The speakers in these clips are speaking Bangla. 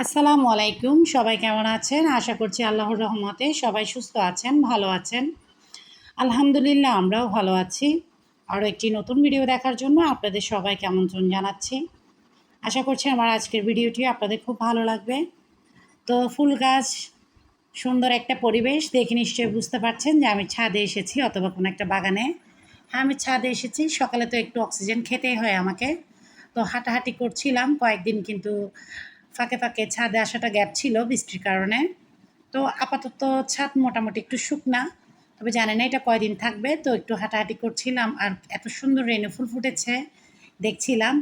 আসসালামু আলাইকুম। সবাই কেমন আছেন? আশা করছি আল্লাহর রহমতে সবাই সুস্থ আছেন, ভালো আছেন। আলহামদুলিল্লাহ আমরাও ভালো আছি। আরও একটি নতুন ভিডিও দেখার জন্য আপনাদের সবাইকে আমন্ত্রণ জানাচ্ছি। আশা করছি আমার আজকের ভিডিওটি আপনাদের খুব ভালো লাগবে। তো ফুল গাছ, সুন্দর একটা পরিবেশ দেখে নিশ্চয়ই বুঝতে পারছেন যে আমি ছাদে এসেছি অথবা কোনো একটা বাগানে। হ্যাঁ, আমি ছাদে এসেছি। সকালে তো একটু অক্সিজেন খেতেই হয় আমাকে। তো হাঁটাহাঁটি করছিলাম কয়েকদিন, কিন্তু ফাঁকে ফাঁকে ছাদে আসাটা গ্যাপ ছিল বৃষ্টির কারণে। তো আপাতত ছাদ মোটামুটি একটু শুকনা, তবে জানি না এটা কয়দিন থাকবে। তো একটু হাঁটাহাঁটি করছিলাম আর এত সুন্দর রেণু ফুল ফুটেছে দেখছিলাম।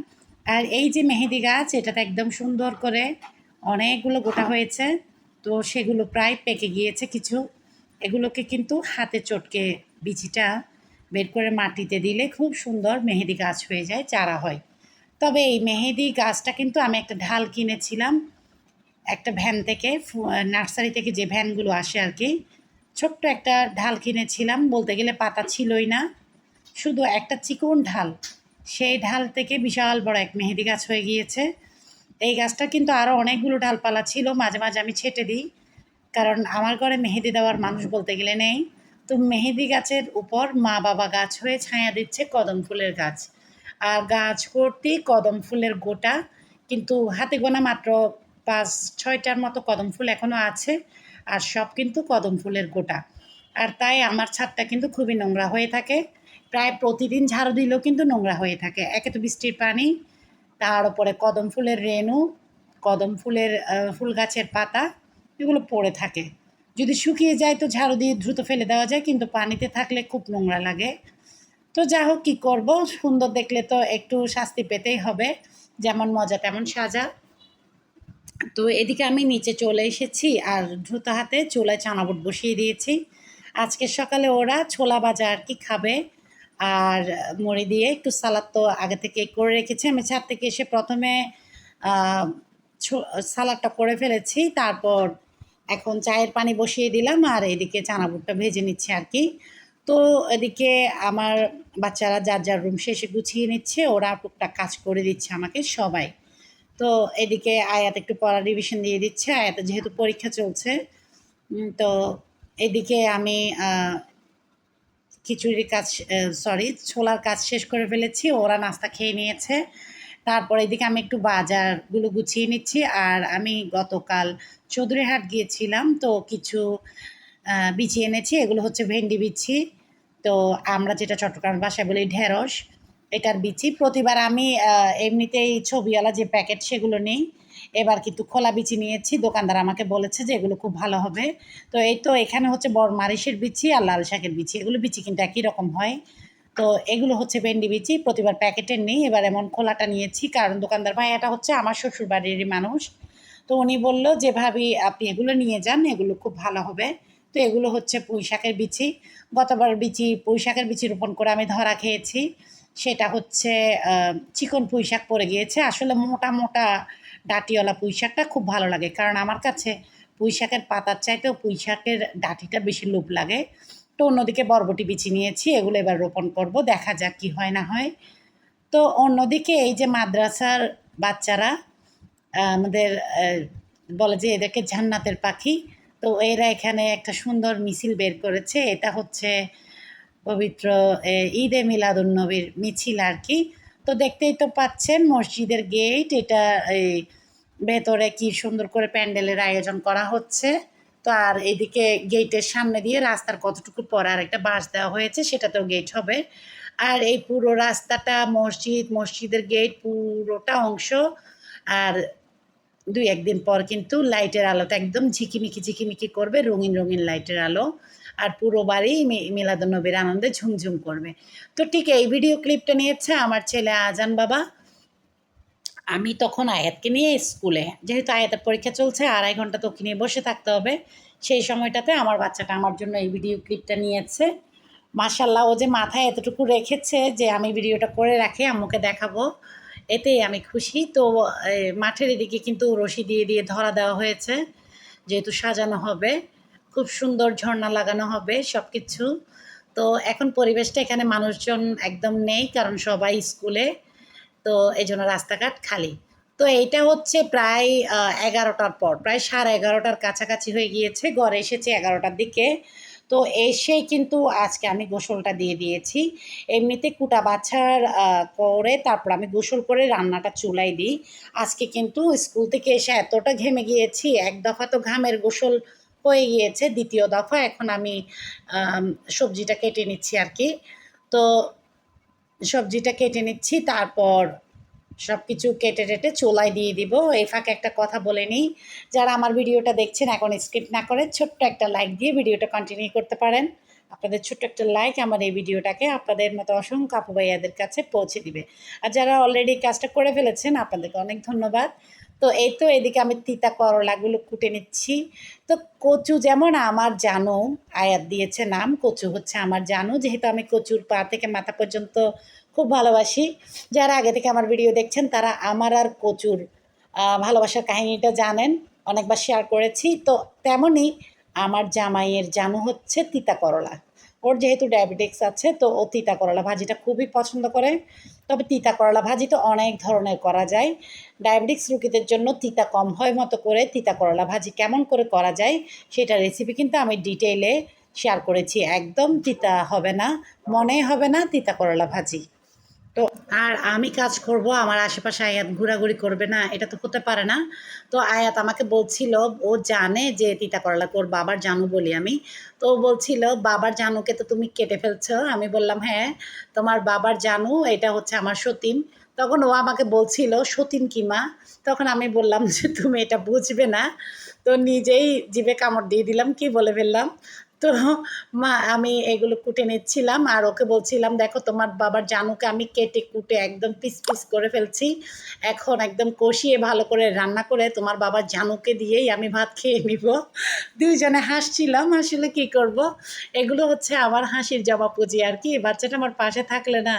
আর এই যে মেহেদি গাছ, এটাতে একদম সুন্দর করে অনেকগুলো গোটা হয়েছে। তো সেগুলো প্রায় পেকে গিয়েছে কিছু। এগুলোকে কিন্তু হাতে চটকে বিচিটা বের করে মাটিতে দিলে খুব সুন্দর মেহেদি গাছ হয়ে যায়, চারা হয়। তবে এই মেহেদি গাছটা কিন্তু আমি একটা ঢাল কিনেছিলাম একটা ভ্যান থেকে, নার্সারি থেকে যে ভ্যানগুলো আসে আর কি। ছোট্ট একটা ঢাল কিনেছিলাম, বলতে গেলে পাতা ছিলই না, শুধু একটা চিকন ঢাল। সেই ঢাল থেকে বিশাল বড় এক মেহেদি গাছ হয়ে গিয়েছে। এই গাছটা কিন্তু আরও অনেকগুলো ডালপালা ছিল, মাঝে মাঝে আমি ছেঁটে দিই, কারণ আমার ঘরে মেহেদি দেওয়ার মানুষ বলতে গেলে নেই। তো মেহেদি গাছের উপর মা বাবা গাছ হয়ে ছায়া দিচ্ছে কদম ফুলের গাছ। আর গাছ ভর্তি কদম ফুলের গোটা, কিন্তু হাতে গোনা মাত্র ৫-৬টার মতো কদম ফুল এখনও আছে। আর সব কিন্তু কদম ফুলের গোটা। আর তাই আমার ছাদটা কিন্তু খুবই নোংরা হয়ে থাকে। প্রায় প্রতিদিন ঝাড়ু দিলেও কিন্তু নোংরা হয়ে থাকে। একে তো বৃষ্টির পানি, তার উপরে কদম ফুলের রেণু, কদম ফুলের ফুল গাছের পাতা, এগুলো পড়ে থাকে। যদি শুকিয়ে যায় তো ঝাড়ু দিয়ে দ্রুত ফেলে দেওয়া যায়, কিন্তু পানিতে থাকলে খুব নোংরা লাগে। তো যা হোক, কী করবো, সুন্দর দেখলে তো একটু শাস্তি পেতেই হবে। যেমন মজা তেমন সাজা। তো এদিকে আমি নিচে চলে এসেছি আর দ্রুত হাতে চুলায় চানাবুট বসিয়ে দিয়েছি। আজকে সকালে ওরা ছোলা ভাজা আর কি খাবে, আর মুড়ি দিয়ে একটু সালাদ তো আগে থেকে করে রেখেছি। আমি ছাদ থেকে এসে প্রথমে সালাদটা করে ফেলেছি, তারপর এখন চায়ের পানি বসিয়ে দিলাম আর এদিকে চানাবুটটা ভেজে নিচ্ছে আর কি। তো এদিকে আমার বাচ্চারা যার যার রুম শেষে গুছিয়ে নিচ্ছে, ওরা টুকটাক কাজ করে দিচ্ছে আমাকে সবাই। তো এদিকে আয়াত একটু পড়া রিভিশন দিয়ে দিচ্ছে, আয়াতের যেহেতু পরীক্ষা চলছে। তো এদিকে আমি খিচুড়ির কাজ, সরি, ছোলার কাজ শেষ করে ফেলেছি, ওরা নাস্তা খেয়ে নিয়েছে। তারপর এদিকে আমি একটু বাজারগুলো গুছিয়ে নিচ্ছি। আর আমি গতকাল চৌধুরীহাট গিয়েছিলাম, তো কিছু বিচি এনেছি। এগুলো হচ্ছে ভেন্ডি বিচি, তো আমরা যেটা চট্টগ্রাম ভাষায় বলি ঢেঁড়স, এটার বিচি। প্রতিবার আমি এমনিতেই ছবিওয়ালা যে প্যাকেট সেগুলো নিই, এবার কিন্তু খোলা বিচি নিয়েছি। দোকানদার আমাকে বলেছে যে এগুলো খুব ভালো হবে। তো এই তো এখানে হচ্ছে মারিচের বিচি আর লাল শাকের বিচি, এগুলো বিচি কিন্তু একই রকম হয়। তো এগুলো হচ্ছে ভেন্ডি বিচি, প্রতিবার প্যাকেটের নেই, এবার এমন খোলাটা নিয়েছি, কারণ দোকানদার ভাইয়াটা হচ্ছে আমার শ্বশুরবাড়িরই মানুষ। তো উনি বলল যে, "ভাবি আপনি এগুলো নিয়ে যান, এগুলো খুব ভালো হবে।" তো এগুলো হচ্ছে পুঁই শাকের বিচি। গতবার পুঁই শাকের বিচি রোপণ করে আমি ধরা খেয়েছি। সেটা হচ্ছে চিকন পুঁই শাক পড়ে গিয়েছে। আসলে মোটা মোটা ডাঁটিওয়ালা পুঁই শাকটা খুব ভালো লাগে, কারণ আমার কাছে পুঁই শাকের পাতার চাইতেও পুঁই শাকের ডাঁটিটা বেশি লোভ লাগে। তো অন্যদিকে বরবটি বিচি নিয়েছি, এগুলো এবার রোপণ করব, দেখা যাক কি হয় না হয়। তো অন্যদিকে এই যে মাদ্রাসার বাচ্চারা আমাদের বলে যে এদেরকে জান্নাতের পাখি। তো এরা এখানে একটা সুন্দর মিছিল বের করেছে। এটা হচ্ছে পবিত্র ঈদে মিলাদুন্নবীর মিছিল আর কি। তো দেখতেই তো পাচ্ছেন মসজিদের গেট, এটা এই ভেতরে কি সুন্দর করে প্যান্ডেলের আয়োজন করা হচ্ছে। তো আর এদিকে গেটের সামনে দিয়ে রাস্তার কতটুকু পর আর একটা বাঁশ দেওয়া হয়েছে, সেটাতেও গেট হবে। আর এই পুরো রাস্তাটা মসজিদের গেট পুরোটা অংশ। আর ২-১ দিন পর কিন্তু লাইটের আলোটা একদম ঝিকিমিকি ঝিকিমিকি করবে, রঙিন রঙিন লাইটের আলো। আর পুরো বাড়ি মিলাদুন্নবীর আনন্দে ঝুমঝুম করবে। তো ঠিক এই ভিডিও ক্লিপটা নিয়েছে আমার ছেলে আজান বাবা। আমি তখন আয়াতকে নিয়ে স্কুলে, যেহেতু আয়াতের পরীক্ষা চলছে, ২.৫ ঘন্টা তো ওকে নিয়ে বসে থাকতে হবে। সেই সময়টাতে আমার বাচ্চাটা আমার জন্য এই ভিডিও ক্লিপটা নিয়েছে। মাশাআল্লাহ, ও যে মাথায় এতটুকু রেখেছে যে আমি ভিডিওটা করে রাখি আম্মুকে দেখাবো, এতেই আমি খুশি। তো মাঠের এদিকে কিন্তু রশি দিয়ে দিয়ে ধরা দেওয়া হয়েছে, যেহেতু সাজানো হবে, খুব সুন্দর ঝর্ণা লাগানো হবে সব কিছু। তো এখন পরিবেশটা, এখানে মানুষজন একদম নেই, কারণ সবাই স্কুলে। তো এই জন্য রাস্তাঘাট খালি। তো এইটা হচ্ছে প্রায় ১১টার পর, প্রায় 11:30টার কাছাকাছি হয়ে গিয়েছে। ঘরে এসেছি 11টার দিকে। তো এসেই কিন্তু আজকে আমি গোসলটা দিয়ে দিয়েছি। এমনিতে কুটা বাছার করে তারপর আমি গোসল করে রান্নাটা চুলায় দিই। আজকে কিন্তু স্কুল থেকে এসে এতটা ঘেমে গিয়েছি, এক দফা তো ঘামের গোসল হয়ে গিয়েছে, দ্বিতীয় দফা এখন আমি আম সবজিটা কেটে নিচ্ছি আরকি। তো সবজিটা কেটে নিচ্ছি, তারপর সবকিছু কেটে-টেটে চুলায় দিয়ে দিব। এই ফাঁকে একটা কথা বলে নিই, যারা আমার ভিডিওটা দেখছেন এখন স্কিপ না করে ছোট্ট একটা লাইক দিয়ে ভিডিওটা কন্টিনিউ করতে পারেন। আপনাদের ছোট্ট একটা লাইক আমার এই ভিডিওটাকে আপনাদের মতো অসংখ্য আপু ভাইয়াদের কাছে পৌঁছে দিবে। আর যারা অলরেডি কাজটা করে ফেলেছেন আপনাদেরকে অনেক ধন্যবাদ। তো এই তো এদিকে আমি তিতা করলাগুলো কুটে নিচ্ছি। তো কচু যেমন আমার জানু, আয়াত দিয়েছে নাম, কচু হচ্ছে আমার জানু। যেহেতু আমি কচুর পা থেকে মাথা পর্যন্ত খুব ভালোবাসি। যারা আগে থেকে আমার ভিডিও দেখছেন তারা আমার আর কচুর ভালোবাসার কাহিনীটা জানেন, অনেকবার শেয়ার করেছি। তো তেমনই আমার জামাইয়ের জানু হচ্ছে তিতা করলা। ওর যেহেতু ডায়াবেটিক্স আছে তো ও তিতা করলা ভাজিটা খুবই পছন্দ করে। তবে তিতা করলা ভাজি তো অনেক ধরনের করা যায়। ডায়াবেটিক্স রোগীদের জন্য তিতা কম হয় মতো করে তিতা করলা ভাজি কেমন করে করা যায় সেটার রেসিপি কিন্তু আমি ডিটেইলে শেয়ার করেছি। একদম তিতা হবে না, মনে হবে না তিতা করলা ভাজি। তো আর আমি কাজ করব, আমার আশেপাশে আয়াত ঘোরাঘুরি করবে না, এটা তো হতে পারে না। তো আয়াত আমাকে বলছিল, ও জানে যে তিতা করলা তোর বাবার জানু বলি আমি। তো ও বলছিল বাবার জানুকে তো তুমি কেটে ফেলছো। আমি বললাম হ্যাঁ, তোমার বাবার জানু এটা হচ্ছে আমার সতীন। তখন ও আমাকে বলছিল সতীন কি মা? তখন আমি বললাম যে তুমি এটা বুঝবে না। তো নিজেই জিভে কামড় দিয়ে দিলাম, কি বলে ফেললাম। তো মা আমি এগুলো কুটে নিচ্ছিলাম আর ওকে বলছিলাম দেখো তোমার বাবার জানুকে আমি কেটে কুটে একদম পিস পিস করে ফেলছি। এখন একদম কষিয়ে ভালো করে রান্না করে তোমার বাবার জানুকে দিয়েই আমি ভাত খেয়ে নিব। দুইজনে হাসছিলাম, আসলে কি করব। এগুলো হচ্ছে আমার হাসির জবাবপুজি আর কি। বাচ্চাটা আমার পাশে থাকলে না,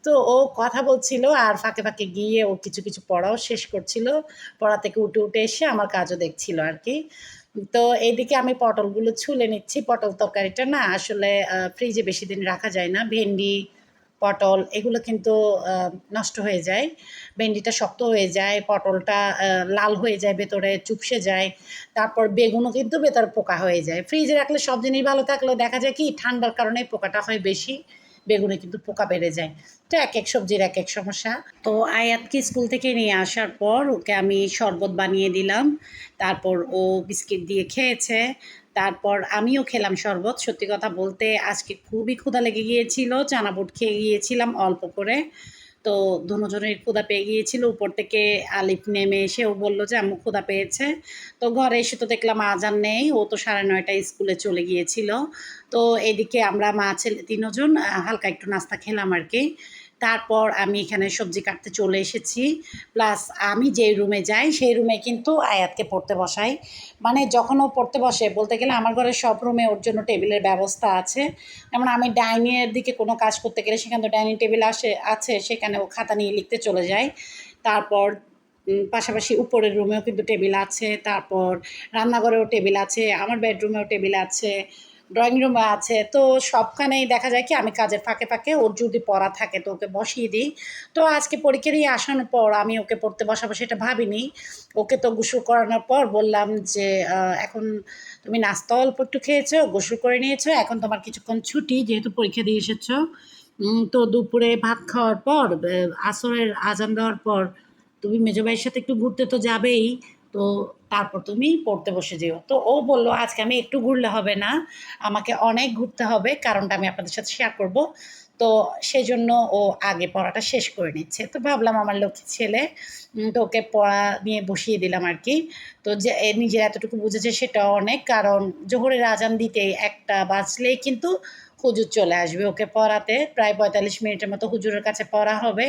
তো ও কথা বলছিল আর ফাঁকে ফাঁকে গিয়ে ও কিছু কিছু পড়াও শেষ করছিল। পড়া থেকে উঠে উঠে এসে আমার কাজও দেখছিল আর কি। তো এইদিকে আমি পটলগুলো ছুলে নিচ্ছি। পটল তরকারিটা না আসলে ফ্রিজে বেশি দিন রাখা যায় না। ভেন্ডি, পটল এগুলো কিন্তু নষ্ট হয়ে যায়। ভেন্ডিটা শক্ত হয়ে যায়, পটলটা লাল হয়ে যায় ভেতরে, চুপসে যায়। তারপর বেগুনও কিন্তু ভেতরে পোকা হয়ে যায়। ফ্রিজে রাখলে সব জিনিস ভালো থাকলেও দেখা যায় কি ঠান্ডার কারণে পোকাটা হয় বেশি। বেগুনে কিন্তু পোকা বেড়ে যায়। তো একেক সবজির একেক সমস্যা। তো আয়াতকে স্কুল থেকে নিয়ে আসার পর ওকে আমি শরবত বানিয়ে দিলাম। তারপর ও বিস্কিট দিয়ে খেয়েছে। তারপর আমিও খেলাম শরবত। সত্যি কথা বলতে আজকে খুবই ক্ষুধা লেগে গিয়েছিল। চানা বুট খেয়ে গিয়েছিলাম অল্প করে। তো দোনোজনের ক্ষুধা পেয়ে গিয়েছিল। উপর থেকে আলিফ নেমে এসে ও বলল যে আম্মু ক্ষুধা পেয়েছে। তো ঘরে এসে তো দেখলাম আজান নেই। ও তো 9:30টায় স্কুলে চলে গিয়েছিল। তো এদিকে আমরা মা ছেলে ৩ জন হালকা একটু নাস্তা খেলাম আরকি। তারপর আমি এখানে সবজি কাটতে চলে এসেছি। প্লাস আমি যেই রুমে যাই সেই রুমে কিন্তু আয়াতকে পড়তে বসাই। মানে যখন ও পড়তে বসে বলতে গেলে আমার ঘরের সব রুমে ওর জন্য টেবিলের ব্যবস্থা আছে। যেমন আমি ডাইনিংয়ের দিকে কোনো কাজ করতে গেলে সেখানে তো ডাইনিং টেবিল আছে, সেখানে ও খাতা নিয়ে লিখতে চলে যায়। তারপর পাশাপাশি উপরের রুমেও কিন্তু টেবিল আছে। তারপর রান্নাঘরেও টেবিল আছে, আমার বেডরুমেও টেবিল আছে, ড্রয়িং রুমে আছে। তো সবখানেই দেখা যায় কি আমি কাজের ফাঁকে ফাঁকে ওর যদি পড়া থাকে তো ওকে বসিয়ে দিই। তো আজকে পরীক্ষা দিয়ে আসানোর পর আমি ওকে পড়তে বসাবো সেটা ভাবিনি। ওকে তো গোসল করানোর পর বললাম যে এখন তুমি নাস্তা অল্প একটু খেয়েছো, গোসল করে নিয়েছো, এখন তোমার কিছুক্ষণ ছুটি যেহেতু পরীক্ষা দিয়ে এসেছো। তো দুপুরে ভাত খাওয়ার পর আসরের আজান দেওয়ার পর তুমি মেজো ভাইয়ের সাথে একটু ঘুরতে তো যাবেই। তো তারপর তুমি পড়তে বসে যেও। তো ও বলল আজকে আমি একটু ঘুরলে হবে না, আমাকে অনেক ঘুরতে হবে, কারণটা আমি আপনাদের সাথে শেয়ার করব। তো সেজন্য ও আগে পড়াটা শেষ করে নিচ্ছে। তো ভাবলাম আমার লক্ষ্মী ছেলে, তো ওকে পড়া নিয়ে বসিয়ে দিলাম আর কি। তো যে নিজের এতটুকু বুঝেছে সেটাও অনেক, কারণ জোহরের আজান দিতেই 1টা বাজলেই কিন্তু হুজুর চলে আসবে ওকে পড়াতে। প্রায় 45 মিনিটের মতো হুজুরের কাছে পড়া হবে।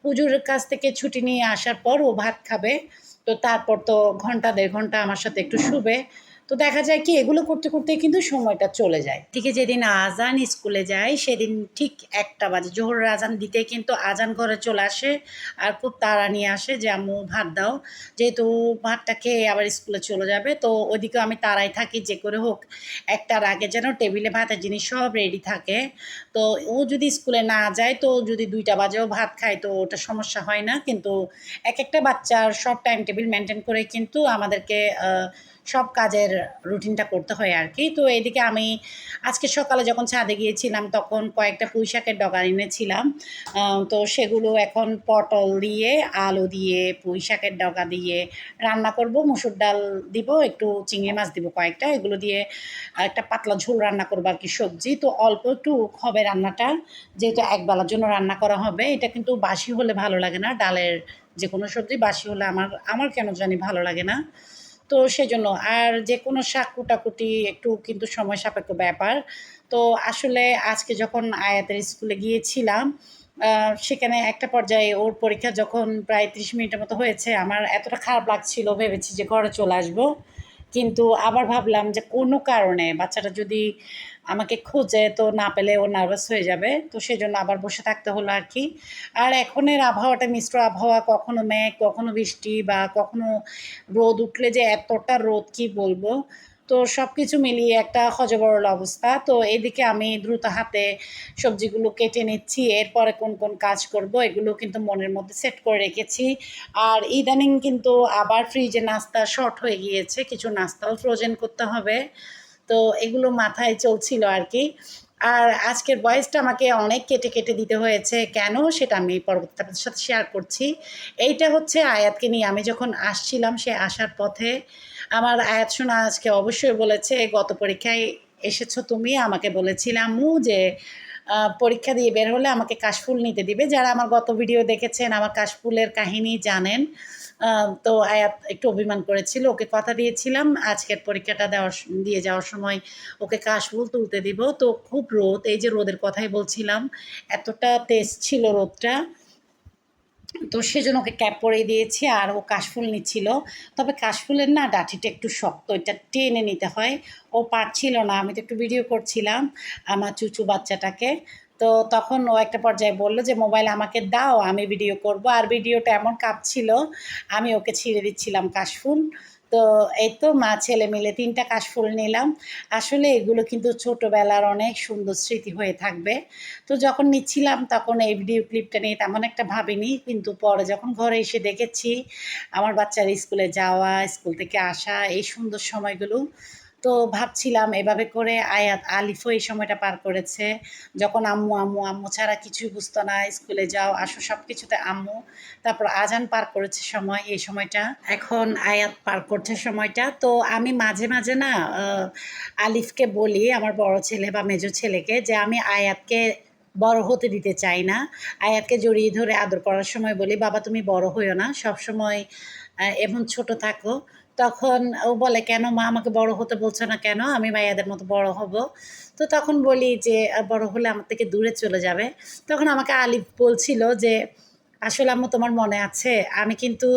হুজুরের কাছ থেকে ছুটি নিয়ে আসার পর ও ভাত খাবে। তো তারপর তো ঘন্টা 1.5 ঘন্টা আমার সাথে একটু শুবে। তো দেখা যায় কি এগুলো করতে করতে কিন্তু সময়টা চলে যায়। ঠিক যেদিন আজান স্কুলে যায় সেদিন ঠিক ১টা বাজে, জোহরের আজান দিতেই কিন্তু আজান ঘরে চলে আসে আর খুব তাড়া নিয়ে আসে যে আম্মু ভাত দাও, যেহেতু ভাতটা খেয়ে আবার স্কুলে চলে যাবে। তো ওইদিকেও আমি তাড়ায় থাকি যে করে হোক ১টার আগে যেন টেবিলে ভাতের জিনিস সব রেডি থাকে। তো ও যদি স্কুলে না যায়, তো যদি ২টা বাজেও ভাত খায় তো ওটা সমস্যা হয় না। কিন্তু একেকটা বাচ্চার সব টাইম টেবিল মেইনটেইন করে কিন্তু আমাদেরকে সব কাজের রুটিনটা করতে হয় আরকি। তো এদিকে আমি আজকে সকালে যখন ছাদে গিয়েছিলাম তখন কয়েকটা পুঁইশাকের ডগা এনেছিলাম। তো সেগুলো এখন পটল দিয়ে, আলু দিয়ে, পুঁইশাকের ডগা দিয়ে রান্না করব। মসুর ডাল দিব, একটু চিংড়ি মাছ দিব কয়েকটা। এগুলো দিয়ে একটা পাতলা ঝোল রান্না করব আরকি সবজি। তো অল্প একটু হবে রান্নাটা, যেহেতু একবেলার জন্য রান্না করা হবে। এটা কিন্তু বাসি হলে ভালো লাগে না। ডালের যেকোনো সবজি বাসি হলে আমার কেন জানি ভালো লাগে না। তো সেজন্য আর যেকোনো শাক কুটাকুটি একটু কিন্তু সময় সাপেক্ষ ব্যাপার। তো আসলে আজকে যখন আয়াতের স্কুলে গিয়েছিলাম, সেখানে একটা পর্যায়ে ওর পরীক্ষা যখন প্রায় ৩০ মিনিটের মতো হয়েছে, আমার এতটা খারাপ লাগছিল, ভেবেছি যে ঘরে চলে আসবো। কিন্তু আবার ভাবলাম যে কোনো কারণে বাচ্চাটা যদি আমাকে খোঁজে তো না পেলে ও নার্ভাস হয়ে যাবে। তো সেজন্য আবার বসে থাকতে হলো আরকি। আর এখনের আবহাওয়াটা মিশ্র আবহাওয়া, কখনো মেঘ, কখনো বৃষ্টি বা কখনো রোদ উঠলে যে এতটা রোদ কি বলবো। তো সবকিছু মিলিয়ে একটা হযবরল অবস্থা। তো এদিকে আমি দ্রুত হাতে সবজিগুলো কেটে নিচ্ছি। এরপরে কোন কোন কাজ করব এগুলো কিন্তু মনের মধ্যে সেট করে রেখেছি। আর ইদানিং কিন্তু আবার ফ্রিজে নাস্তা শর্ট হয়ে গিয়েছে। কিছু নাস্তাও ফ্রোজেন করতে হবে। তো এগুলো মাথায় চলছিল আরকি। আর আজকের ভয়েসটা আমাকে অনেক কেটে, কেটে দিতে হয়েছে। কেন? সেটা আমি পরবর্তীতে আপনাদের সাথে শেয়ার করছি। এইটা হচ্ছে আয়াতকে নিয়ে আমি যখন আসছিলাম, সে আসার পথে আমার আয়াত শোনা আজকে অবশ্যই বলেছে, "গত পরীক্ষায় এসেছো তুমি, আমাকে বলেছিলে আম্মু যে পরীক্ষা দিয়ে বের হলে আমাকে কাশফুল নিতে দিবে।" যারা আমার গত ভিডিও দেখেছেন, আমার কাশফুলের কাহিনী জানেন। তো আয়াত একটু অভিমান করেছিল। ওকে কথা দিয়েছিলাম আজকের পরীক্ষাটা দিয়ে যাওয়ার সময় ওকে কাশফুল তুলতে দিব। তো খুব রোদ, এই যে রোদের কথাই বলছিলাম, এতটা তেজ ছিল রোদটা। তো সেজন্য ওকে ক্যাপ পরিয়ে দিয়েছি আর ও কাশফুল নিচ্ছিল। তবে কাশফুলের না ডাঁটিটা একটু শক্ত, এটা টেনে নিতে হয়। ও পারছিল না। আমি তো একটু ভিডিও করছিলাম আমার চুচু বাচ্চাটাকে। তো তখন ও একটা পর্যায়ে বলল যে, "মোবাইল আমাকে দাও, আমি ভিডিও করব।" আর ভিডিওটা এমন কাঁপছিল, আমি ওকে ছিঁড়ে দিচ্ছিলাম কাশফুল। তো এই তো মা ছেলে মিলে ৩ টা কাশফুল নিলাম। আসলে এগুলো কিন্তু ছোটবেলার অনেক সুন্দর স্মৃতি হয়ে থাকবে। তো যখন নিচ্ছিলাম তখন এই ভিডিও ক্লিপটা নিয়ে তেমন একটা ভাবিনি। কিন্তু পরে যখন ঘরে এসে দেখেছি আমার বাচ্চার স্কুলে যাওয়া, স্কুল থেকে আসা, এই সুন্দর সময়গুলো, তো ভাবছিলাম এভাবে করে আয়াত, আলিফও এই সময়টা পার করেছে। যখন আম্মু, আম্মু, আম্মু ছাড়া কিছুই বুঝতো না। স্কুলে যাও, আসো সবকিছুতে আম্মু। তারপর আজান পার করেছে সময়, এই সময়টা। এখন আয়াত পার করছে সময়টা। তো আমি মাঝে, মাঝে না আলিফকে বলি, আমার বড় ছেলে বা মেজো ছেলেকে, যে আমি আয়াতকে বড় হতে দিতে চাই না। আয়াতকে জড়িয়ে ধরে আদর করার সময় বলি, "বাবা তুমি বড় হইও না। সবসময় এমন ছোট থাকো।" তখন ও বলে, "কেন মা আমাকে বড় হতে বলছো না কেন? আমি ভাইয়াদের মতো বড় হব।" তো তখন বলি যে, "বড় হলে আমার থেকে দূরে চলে যাবে।" তখন আমাকে আলিফ বলছিল যে, "আসলে আম্মু তোমার মনে আছে? আমি কিন্তু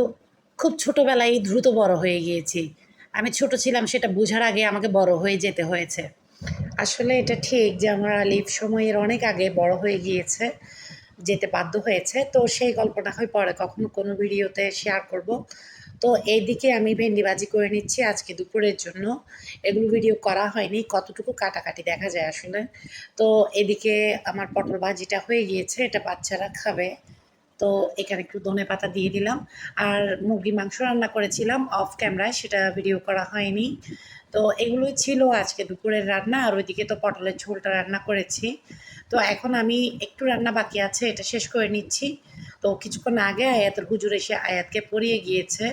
খুব ছোটবেলায় দ্রুত বড় হয়ে গিয়েছি। আমি ছোট ছিলাম সেটা বুঝার আগে আমাকে বড় হয়ে যেতে হয়েছে।" আসলে এটা ঠিক যে আমার আলিফ সময়ের অনেক আগে বড় হয়ে গিয়েছে, যেতে বাধ্য হয়েছে। তো সেই গল্পটা হয় পরে কখনো কোনো ভিডিওতে শেয়ার করব। তো এইদিকে আমি ভেন্ডি ভাজি করে নিচ্ছি আজকে দুপুরের জন্য। এগুলো ভিডিও করা হয়নি, কতটুকু কাটাকাটি দেখা যায় আসলে। তো এদিকে আমার পটল ভাজিটা হয়ে গিয়েছে, এটা বাচ্চারা খাবে। তো এখানে একটু ধনেপাতা দিয়ে দিলাম। আর মুরগির মাংস রান্না করেছিলাম অফ ক্যামেরায়, সেটা ভিডিও করা হয়নি। তো এগুলোই ছিল আজকে দুপুরের রান্না। আর ওইদিকে তো পটলের ঝোলটা রান্না করেছি। তো এখন আমি একটু রান্না বাকি আছে, এটা শেষ করে নিচ্ছি। তো কিছুক্ষণ আগে আয়াতের হুজুর এসে আয়াতকে পড়িয়ে গিয়েছে।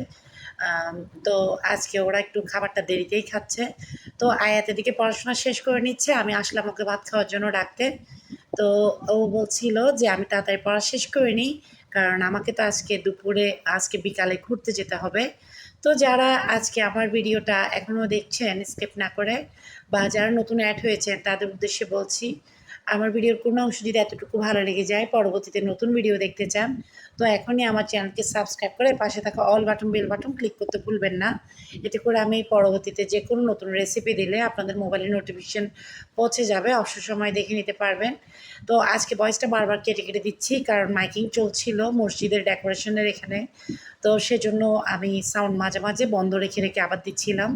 আম তো আজকে ওরা একটু খাবারটা দেরিতেই খাচ্ছে। তো আয়াত এদিকে পড়াশোনা শেষ করে নিচ্ছে। আমি আসলাম ওকে ভাত খাওয়ার জন্য ডাকতে। তো ও বলছিল যে, "আমি তাড়াতাড়ি পড়া শেষ করে নিই। কারণ আমাকে তো আজকে বিকালে ঘুরতে যেতে হবে।" তো যারা আজকে আমার ভিডিওটা এখনও দেখছেন স্কিপ না করে, বা যারা নতুন অ্যাড হয়েছেন তাদের উদ্দেশ্যে বলছি, আমার ভিডিওর কোনো অংশ যদি এতটুকু ভালো লেগে যায়, পরবর্তীতে নতুন ভিডিও দেখতে চান, তো এখনই আমার চ্যানেলকে সাবস্ক্রাইব করে পাশে থাকা all button bell button click করতে ভুলবেন না। এতে করে আমি পরবর্তীতে যে কোনো নতুন রেসিপি দিলে আপনাদের মোবাইলে নোটিফিকেশন পৌঁছে যাবে, অবসর সময় দেখে নিতে পারবেন। তো আজকে ভয়েসটা বারবার কেটে কেটে দিচ্ছি, কারণ মাইকিং চলছিল মসজিদের ডেকোরেশনের এখানে। তো সেজন্য আমি সাউন্ড মাঝে মাঝে বন্ধ রেখে রেখে আবার দিচ্ছিলাম।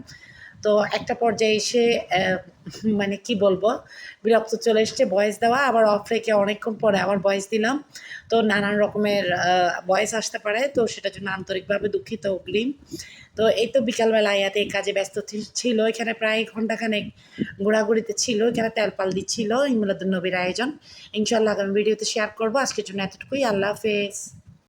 তো একটা পর্যায়ে এসে মানে কি বলবো, বিরক্ত চলে এসছে ভয়েস দেওয়া, আবার অফ রেখে অনেকক্ষণ পরে আবার ভয়েস দিলাম। তো নানান রকমের ভয়েস আসতে পারে, তো সেটার জন্য আন্তরিকভাবে দুঃখিত অগ্রিম। তো এই তো বিকালবেলা আয়াতে এই কাজে ব্যস্ত ছিল, এখানে প্রায় ঘন্টাখানেক ঘোরাঘুরিতে ছিল, এখানে তেলপাল দিচ্ছিল। ঈদ মিলাদুন নবীর আয়োজন। ইনশাল্লাহ আগামী ভিডিওতে শেয়ার করবো। আজকের জন্য এতটুকুই। আল্লাহ হাফেজ।